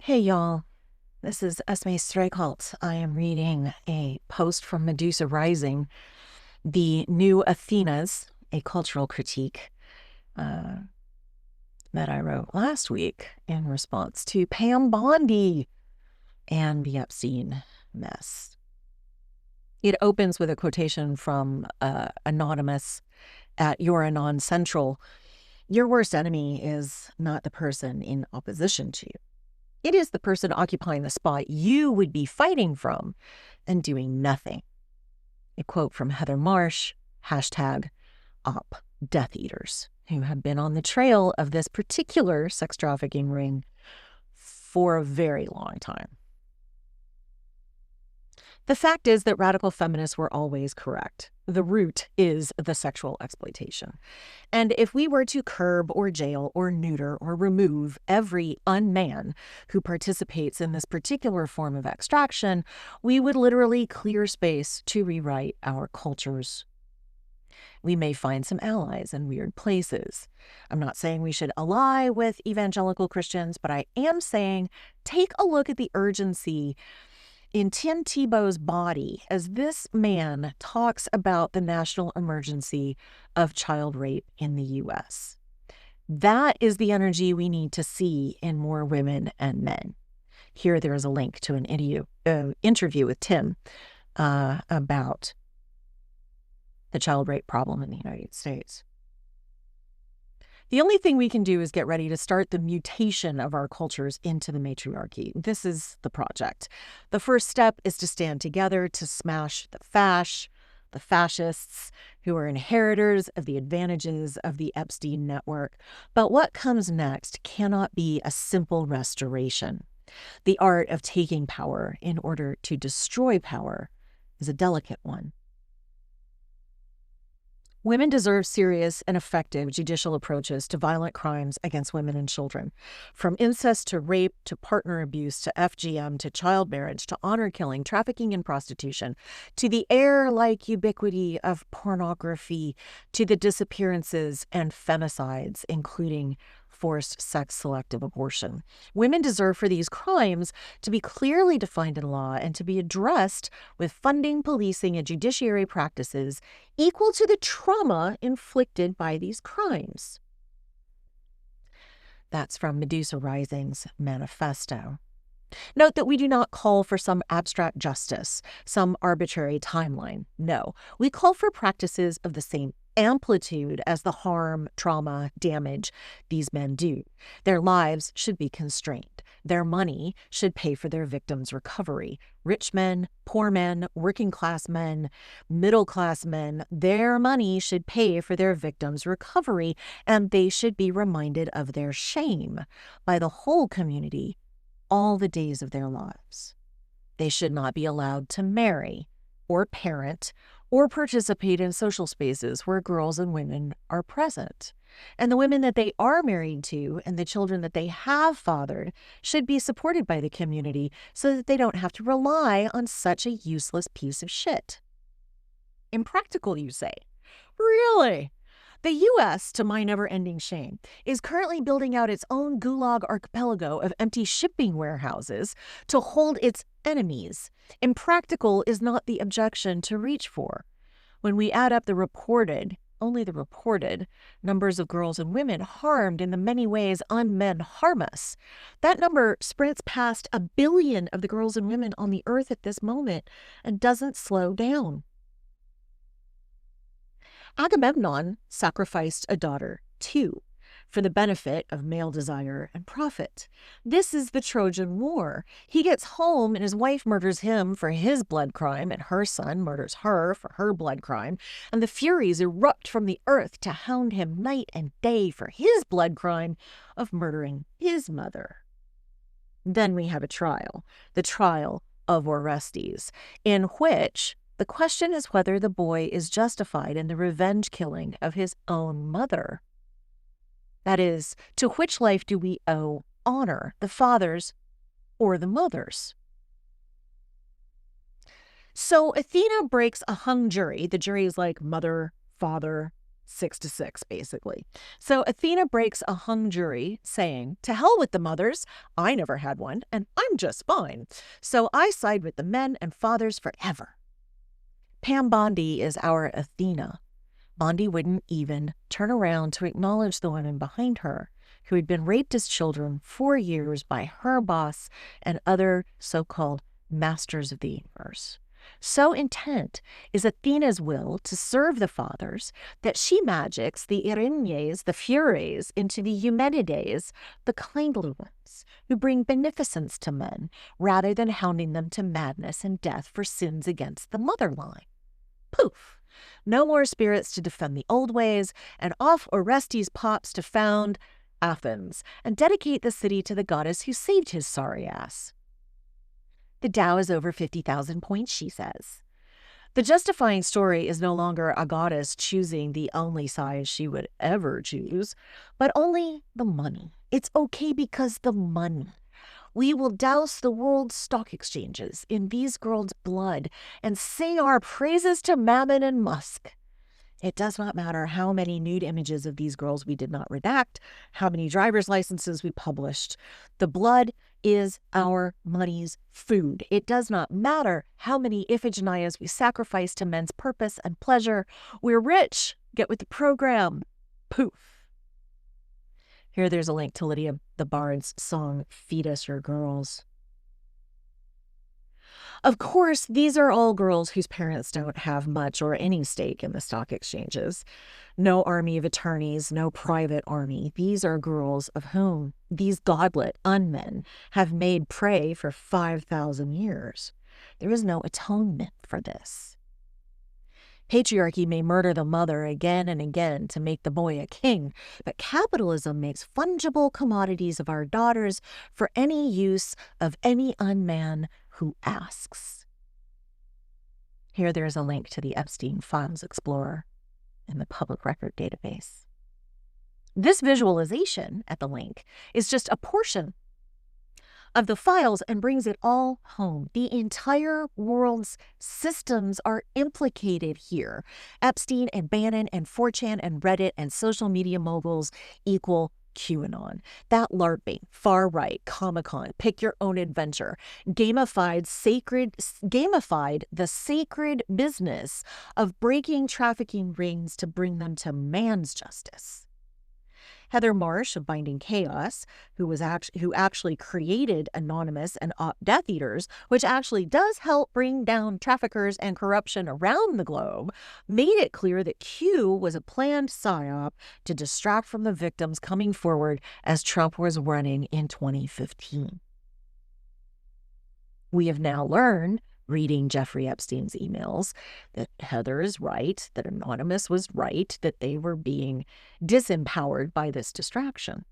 Hey y'all, this is Esmee Streachailt. I am reading a post from Medusa Rising, the new Athenas, a cultural critique that I wrote last week in response to Pam Bondi and the Epstein mess. It opens with a quotation from Anonymous at Your Anon Central. Your worst enemy is not the person in opposition to you. It is the person occupying the spot you would be fighting from and doing nothing. A quote from Heather Marsh, #op Death Eaters, who have been on the trail of this particular sex trafficking ring for a very long time. The fact is that radical feminists were always correct. The root is the sexual exploitation. And if we were to curb or jail or neuter or remove every unman who participates in this particular form of extraction, we would literally clear space to rewrite our cultures. We may find some allies in weird places. I'm not saying we should ally with evangelical Christians, but I am saying take a look at the urgency in Tim Tebow's body as this man talks about the national emergency of child rape in the U.S. That is the energy we need to see in more women and men. Here there is a link to an interview with Tim about the child rape problem in the United States. The only thing we can do is get ready to start the mutation of our cultures into the matriarchy. This is the project. The first step is to stand together to smash the fascists who are inheritors of the advantages of the Epstein network. But what comes next cannot be a simple restoration. The art of taking power in order to destroy power is a delicate one. Women deserve serious and effective judicial approaches to violent crimes against women and children. From incest to rape to partner abuse to FGM to child marriage to honor killing, trafficking and prostitution, to the air-like ubiquity of pornography, to the disappearances and femicides, including forced sex-selective abortion. Women deserve for these crimes to be clearly defined in law and to be addressed with funding, policing, and judiciary practices equal to the trauma inflicted by these crimes. That's from Medusa Rising's manifesto. Note that we do not call for some abstract justice, some arbitrary timeline. No, we call for practices of the same amplitude as the harm, trauma, damage these men do. Their lives should be constrained. Their money should pay for their victims' recovery. Rich men, poor men, working class men, middle class men, their money should pay for their victims' recovery, and they should be reminded of their shame by the whole community all the days of their lives. They should not be allowed to marry or parent or participate in social spaces where girls and women are present. And the women that they are married to and the children that they have fathered should be supported by the community so that they don't have to rely on such a useless piece of shit. Impractical, you say? Really? The U.S., to my never-ending shame, is currently building out its own gulag archipelago of empty shipping warehouses to hold its enemies. Impractical is not the objection to reach for. When we add up only the reported, numbers of girls and women harmed in the many ways unmen harm us, that number sprints past 1 billion of the girls and women on the earth at this moment and doesn't slow down. Agamemnon sacrificed a daughter, too, for the benefit of male desire and profit. This is the Trojan War. He gets home and his wife murders him for his blood crime, and her son murders her for her blood crime, and the Furies erupt from the earth to hound him night and day for his blood crime of murdering his mother. Then we have a trial, the trial of Orestes, in which the question is whether the boy is justified in the revenge killing of his own mother. That is, to which life do we owe honor, the father's or the mother's? So Athena breaks a hung jury. The jury is like mother, father, 6-6, basically. So Athena breaks a hung jury, saying, "To hell with the mothers. I never had one, and I'm just fine. So I side with the men and fathers forever." Pam Bondi is our Athena. Bondi wouldn't even turn around to acknowledge the women behind her, who had been raped as children for years by her boss and other so-called masters of the universe. So intent is Athena's will to serve the fathers that she magics the Erinyes, the Furies, into the Eumenides, the kindly ones, who bring beneficence to men, rather than hounding them to madness and death for sins against the mother line. Poof! No more spirits to defend the old ways, and off Orestes pops to found Athens and dedicate the city to the goddess who saved his sorry ass. The Tao is over 50,000 points, she says. The justifying story is no longer a goddess choosing the only size she would ever choose, but only the money. It's okay because the money. We will douse the world's stock exchanges in these girls' blood and sing our praises to Mammon and Musk. It does not matter how many nude images of these girls we did not redact, how many driver's licenses we published. The blood is our money's food. It does not matter how many Iphigenias we sacrifice to men's purpose and pleasure. We're rich. Get with the program. Poof. Here there's a link to Lydia the Bard's song, "Feed Us Your Girls." Of course, these are all girls whose parents don't have much or any stake in the stock exchanges. No army of attorneys, no private army. These are girls of whom these godlet unmen have made prey for 5,000 years. There is no atonement for this. Patriarchy may murder the mother again and again to make the boy a king, but capitalism makes fungible commodities of our daughters for any use of any unman who asks. Here there is a link to the Epstein Files Explorer in the public record database. This visualization at the link is just a portion of the files and brings it all home. The entire world's systems are implicated here. Epstein and Bannon and 4chan and Reddit and social media moguls equal QAnon. That LARPing, far right, Comic-Con, pick your own adventure, gamified the sacred business of breaking trafficking rings to bring them to man's justice. Heather Marsh of Binding Chaos, who actually created Anonymous and Death Eaters, which actually does help bring down traffickers and corruption around the globe, made it clear that Q was a planned psyop to distract from the victims coming forward as Trump was running in 2015. We have now learned, reading Jeffrey Epstein's emails, that Heather is right, that Anonymous was right, that they were being disempowered by this distraction.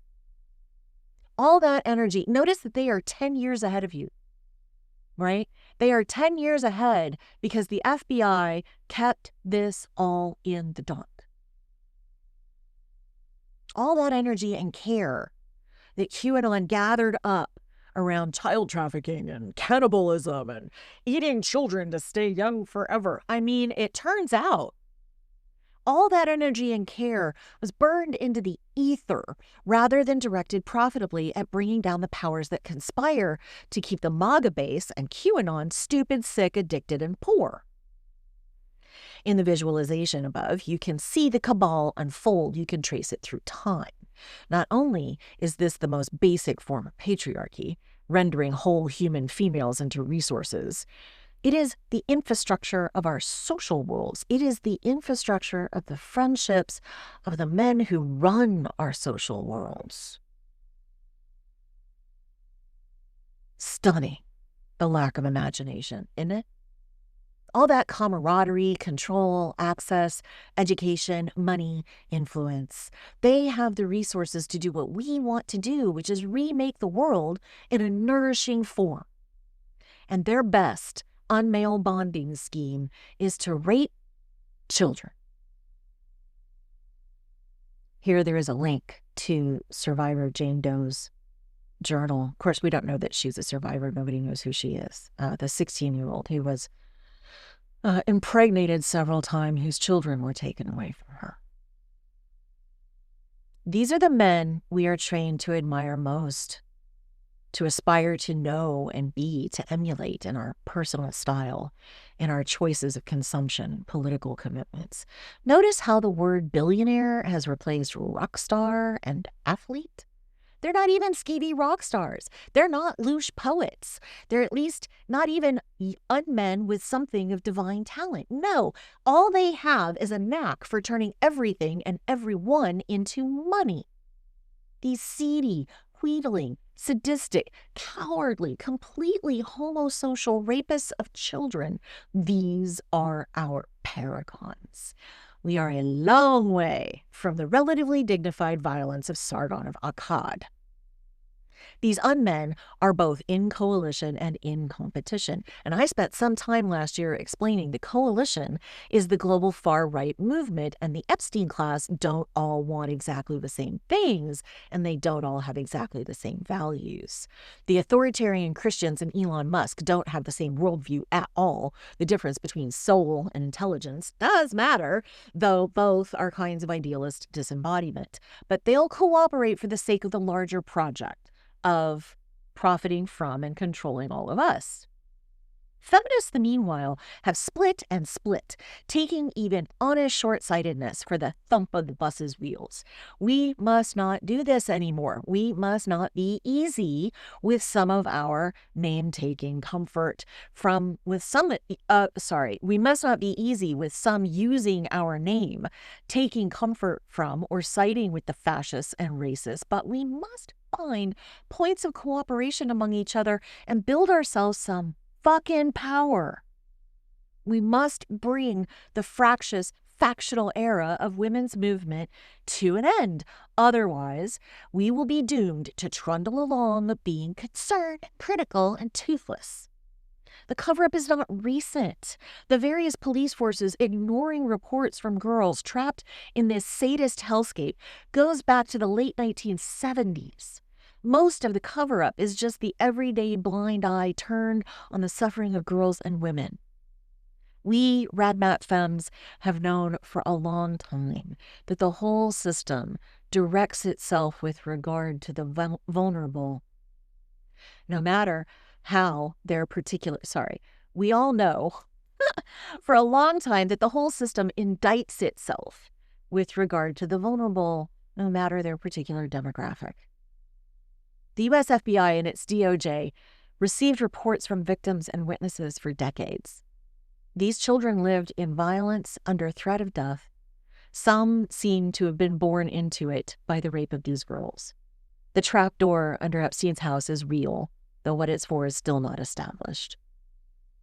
All that energy, notice that they are 10 years ahead of you, right? They are 10 years ahead because the FBI kept this all in the dark. All that energy and care that QAnon gathered up around child trafficking and cannibalism and eating children to stay young forever. I mean, it turns out all that energy and care was burned into the ether rather than directed profitably at bringing down the powers that conspire to keep the MAGA base and QAnon stupid, sick, addicted, and poor. In the visualization above, you can see the cabal unfold. You can trace it through time. Not only is this the most basic form of patriarchy, rendering whole human females into resources, it is the infrastructure of our social worlds. It is the infrastructure of the friendships of the men who run our social worlds. Stunning, the lack of imagination, isn't it? All that camaraderie, control, access, education, money, influence. They have the resources to do what we want to do, which is remake the world in a nourishing form. And their best unmale bonding scheme is to rape children. Here there is a link to survivor Jane Doe's journal. Of course, we don't know that she's a survivor. Nobody knows who she is. The 16-year-old who was impregnated several times, whose children were taken away from her. These are the men we are trained to admire most, to aspire to know and be, to emulate in our personal style, in our choices of consumption, political commitments. Notice how the word billionaire has replaced rock star and athlete? They're not even skeevy rock stars. They're not louche poets. They're at least not even men with something of divine talent. No, all they have is a knack for turning everything and everyone into money. These seedy, wheedling, sadistic, cowardly, completely homosocial rapists of children, these are our paragons. We are a long way from the relatively dignified violence of Sargon of Akkad. These unmen are both in coalition and in competition. And I spent some time last year explaining the coalition is the global far-right movement, and the Epstein class don't all want exactly the same things, and they don't all have exactly the same values. The authoritarian Christians and Elon Musk don't have the same worldview at all. The difference between soul and intelligence does matter, though both are kinds of idealist disembodiment. But they'll cooperate for the sake of the larger project of profiting from and controlling all of us. Feminists, meanwhile, have split and split, taking even honest short-sightedness for the thump of the bus's wheels. We must not do this anymore. We must not be easy with some of our name-taking comfort we must not be easy with some using our name, taking comfort from or siding with the fascists and racists, but we must find points of cooperation among each other and build ourselves some fucking power. We must bring the fractious, factional era of women's movement to an end. Otherwise, we will be doomed to trundle along being concerned, critical, and toothless. The cover-up is not recent. The various police forces ignoring reports from girls trapped in this sadist hellscape goes back to the late 1970s. Most of the cover-up is just the everyday blind eye turned on the suffering of girls and women. We Radmat Femmes have known for a long time that the whole system directs itself with regard to the vulnerable. No matter how their particular, we all know for a long time that the whole system indicts itself with regard to the vulnerable, no matter their particular demographic. The U.S. FBI and its DOJ received reports from victims and witnesses for decades. These children lived in violence under threat of death. Some seem to have been born into it by the rape of these girls. The trapdoor under Epstein's house is real, though what it's for is still not established.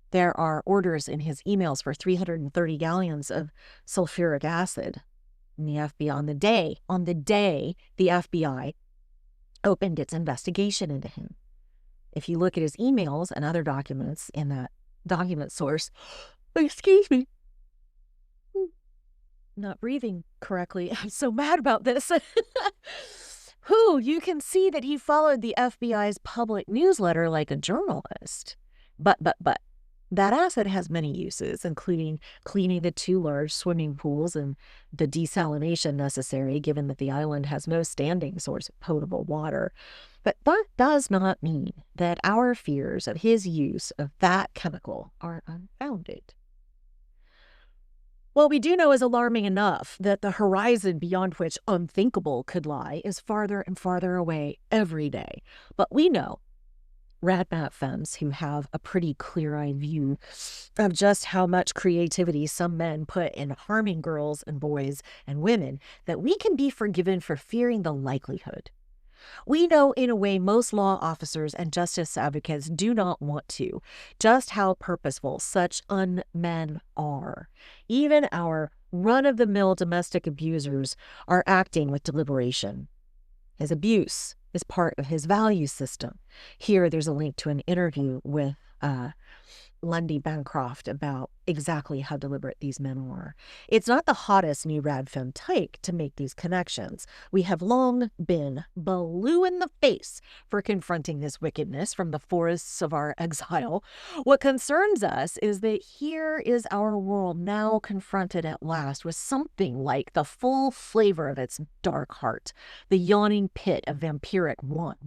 There are orders in his emails for 330 gallons of sulfuric acid. And the FBI, on the day the FBI opened its investigation into him. If you look at his emails and other documents in that document source, excuse me, not breathing correctly. I'm so mad about this. You can see that he followed the FBI's public newsletter like a journalist. But, that acid has many uses, including cleaning the 2 large swimming pools and the desalination necessary, given that the island has no standing source of potable water. But that does not mean that our fears of his use of that chemical are unfounded. What we do know is alarming enough that the horizon beyond which unthinkable could lie is farther and farther away every day. But we know, Radmat Femmes, who have a pretty clear-eyed view of just how much creativity some men put in harming girls and boys and women, that we can be forgiven for fearing the likelihood. We know in a way most law officers and justice advocates do not want to, just how purposeful such unmen are. Even our run-of-the-mill domestic abusers are acting with deliberation. His abuse is part of his value system. Here, there's a link to an interview with Lundy Bancroft about exactly how deliberate these men were. It's not the hottest new rad femme type to make these connections. We have long been blue in the face for confronting this wickedness from the forests of our exile. What concerns us is that here is our world now confronted at last with something like the full flavor of its dark heart, the yawning pit of vampiric want,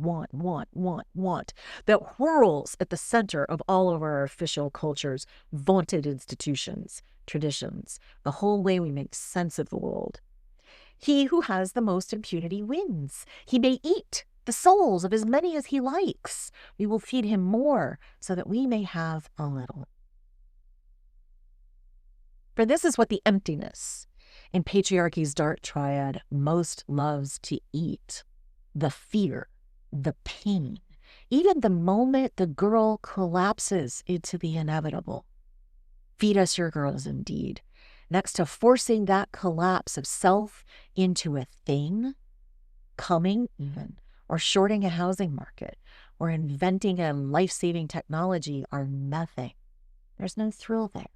that whirls at the center of all of our official culture's vaunted institutions, traditions, the whole way we make sense of the world. He who has the most impunity wins. He may eat the souls of as many as he likes. We will feed him more so that we may have a little. For this is what the emptiness in patriarchy's dark triad most loves to eat: the fear, the pain, even the moment the girl collapses into the inevitable. Feed us your girls indeed. Next to forcing that collapse of self into a thing, coming even, or shorting a housing market, or inventing a life-saving technology are nothing. There's no thrill there.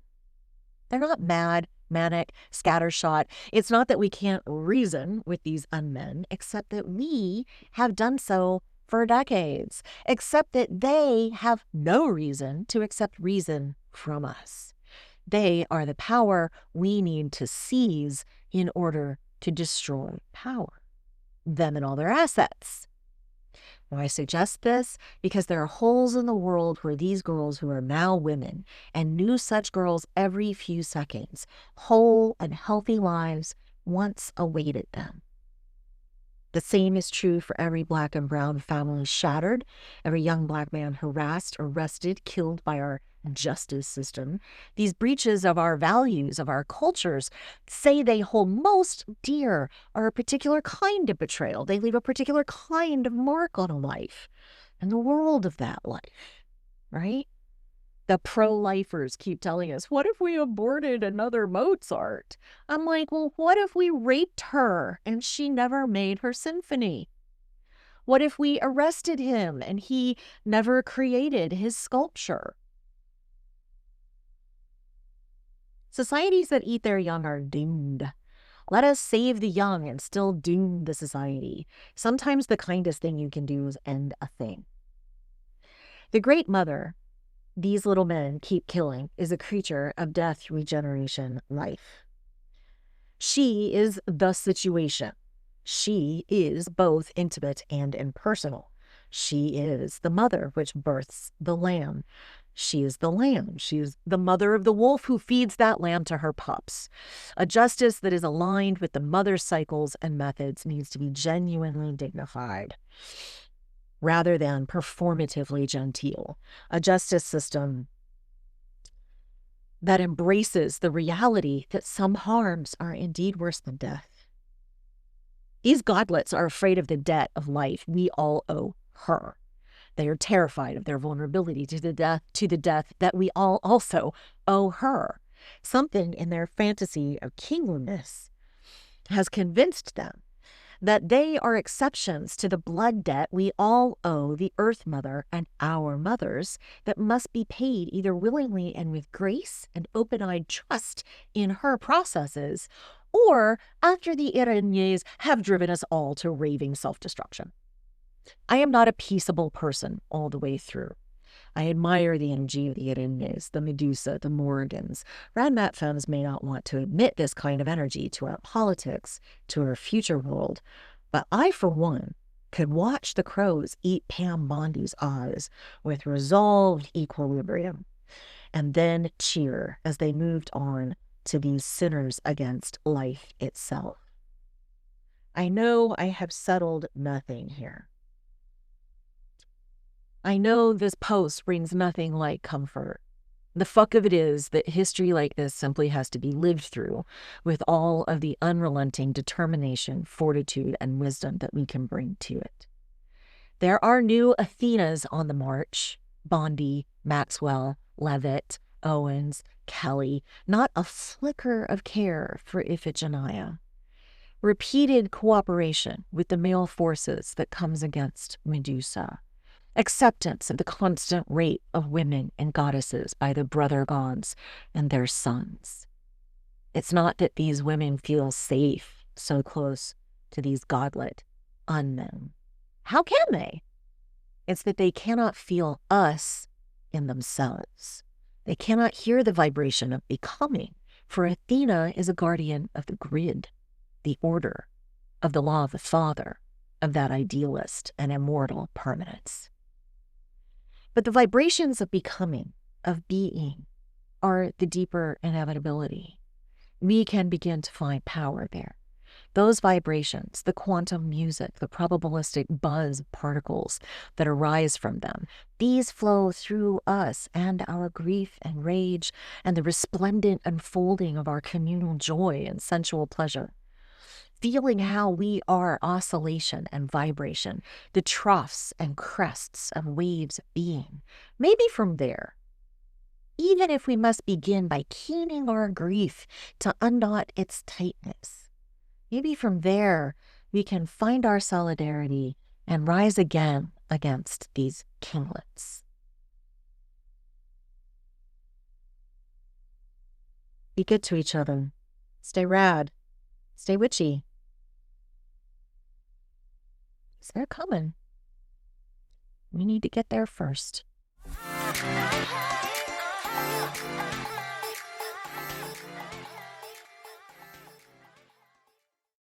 They're not mad, manic, scattershot. It's not that we can't reason with these unmen, except that we have done so for decades, except that they have no reason to accept reason from us. They are the power we need to seize in order to destroy power, them and all their assets. Now, I suggest this because there are holes in the world where these girls who are now women, and new such girls every few seconds, whole and healthy lives once awaited them. The same is true for every Black and brown family shattered, every young Black man harassed, arrested, killed by our justice system. These breaches of our values, of our cultures, say they hold most dear are a particular kind of betrayal. They leave a particular kind of mark on a life and the world of that life, right? The pro-lifers keep telling us, what if we aborted another Mozart? I'm like, well, what if we raped her and she never made her symphony? What if we arrested him and he never created his sculpture? Societies that eat their young are doomed. Let us save the young and still doom the society. Sometimes the kindest thing you can do is end a thing. The Great Mother these little men keep killing is a creature of death, regeneration, life. She is the situation. She is both intimate and impersonal. She is the mother which births the lamb. She is the lamb. She is the mother of the wolf who feeds that lamb to her pups. A justice that is aligned with the mother's cycles and methods needs to be genuinely dignified, rather than performatively genteel. A justice system that embraces the reality that some harms are indeed worse than death. These godlets are afraid of the debt of life we all owe her. They are terrified of their vulnerability to the death that we all also owe her. Something in their fantasy of kingliness has convinced them that they are exceptions to the blood debt we all owe the Earth Mother and our mothers that must be paid either willingly and with grace and open-eyed trust in her processes, or after the Iranians have driven us all to raving self-destruction. I am not a peaceable person all the way through. I admire the energy of the Iranians, the Medusa, the Morgans. Radmat femmes may not want to admit this kind of energy to our politics, to our future world, but I, for one, could watch the crows eat Pam Bondi's eyes with resolved equilibrium, and then cheer as they moved on to these sinners against life itself. I know I have settled nothing here. I know this post brings nothing like comfort. The fuck of it is that history like this simply has to be lived through with all of the unrelenting determination, fortitude, and wisdom that we can bring to it. There are new Athenas on the march: Bondi, Maxwell, Levitt, Owens, Kelly, not a flicker of care for Iphigenia. Repeated cooperation with the male forces that comes against Medusa. acceptance of the constant rape of women and goddesses by the brother gods and their sons. It's not that these women feel safe so close to these godlet unknown. How can they? It's that they cannot feel us in themselves. They cannot hear the vibration of becoming, for Athena is a guardian of the grid, the order, of the law of the father, of that idealist and immortal permanence. But the vibrations of becoming, of being, are the deeper inevitability. We can begin to find power there. Those vibrations, the quantum music, the probabilistic buzz of particles that arise from them, these flow through us and our grief and rage and the resplendent unfolding of our communal joy and sensual pleasure. Feeling how we are oscillation and vibration, the troughs and crests of waves of being. Maybe from there, even if we must begin by keening our grief to unknot its tightness, maybe from there we can find our solidarity and rise again against these kinglets. Be good to each other. Stay rad. Stay witchy. They're coming. We need to get there first.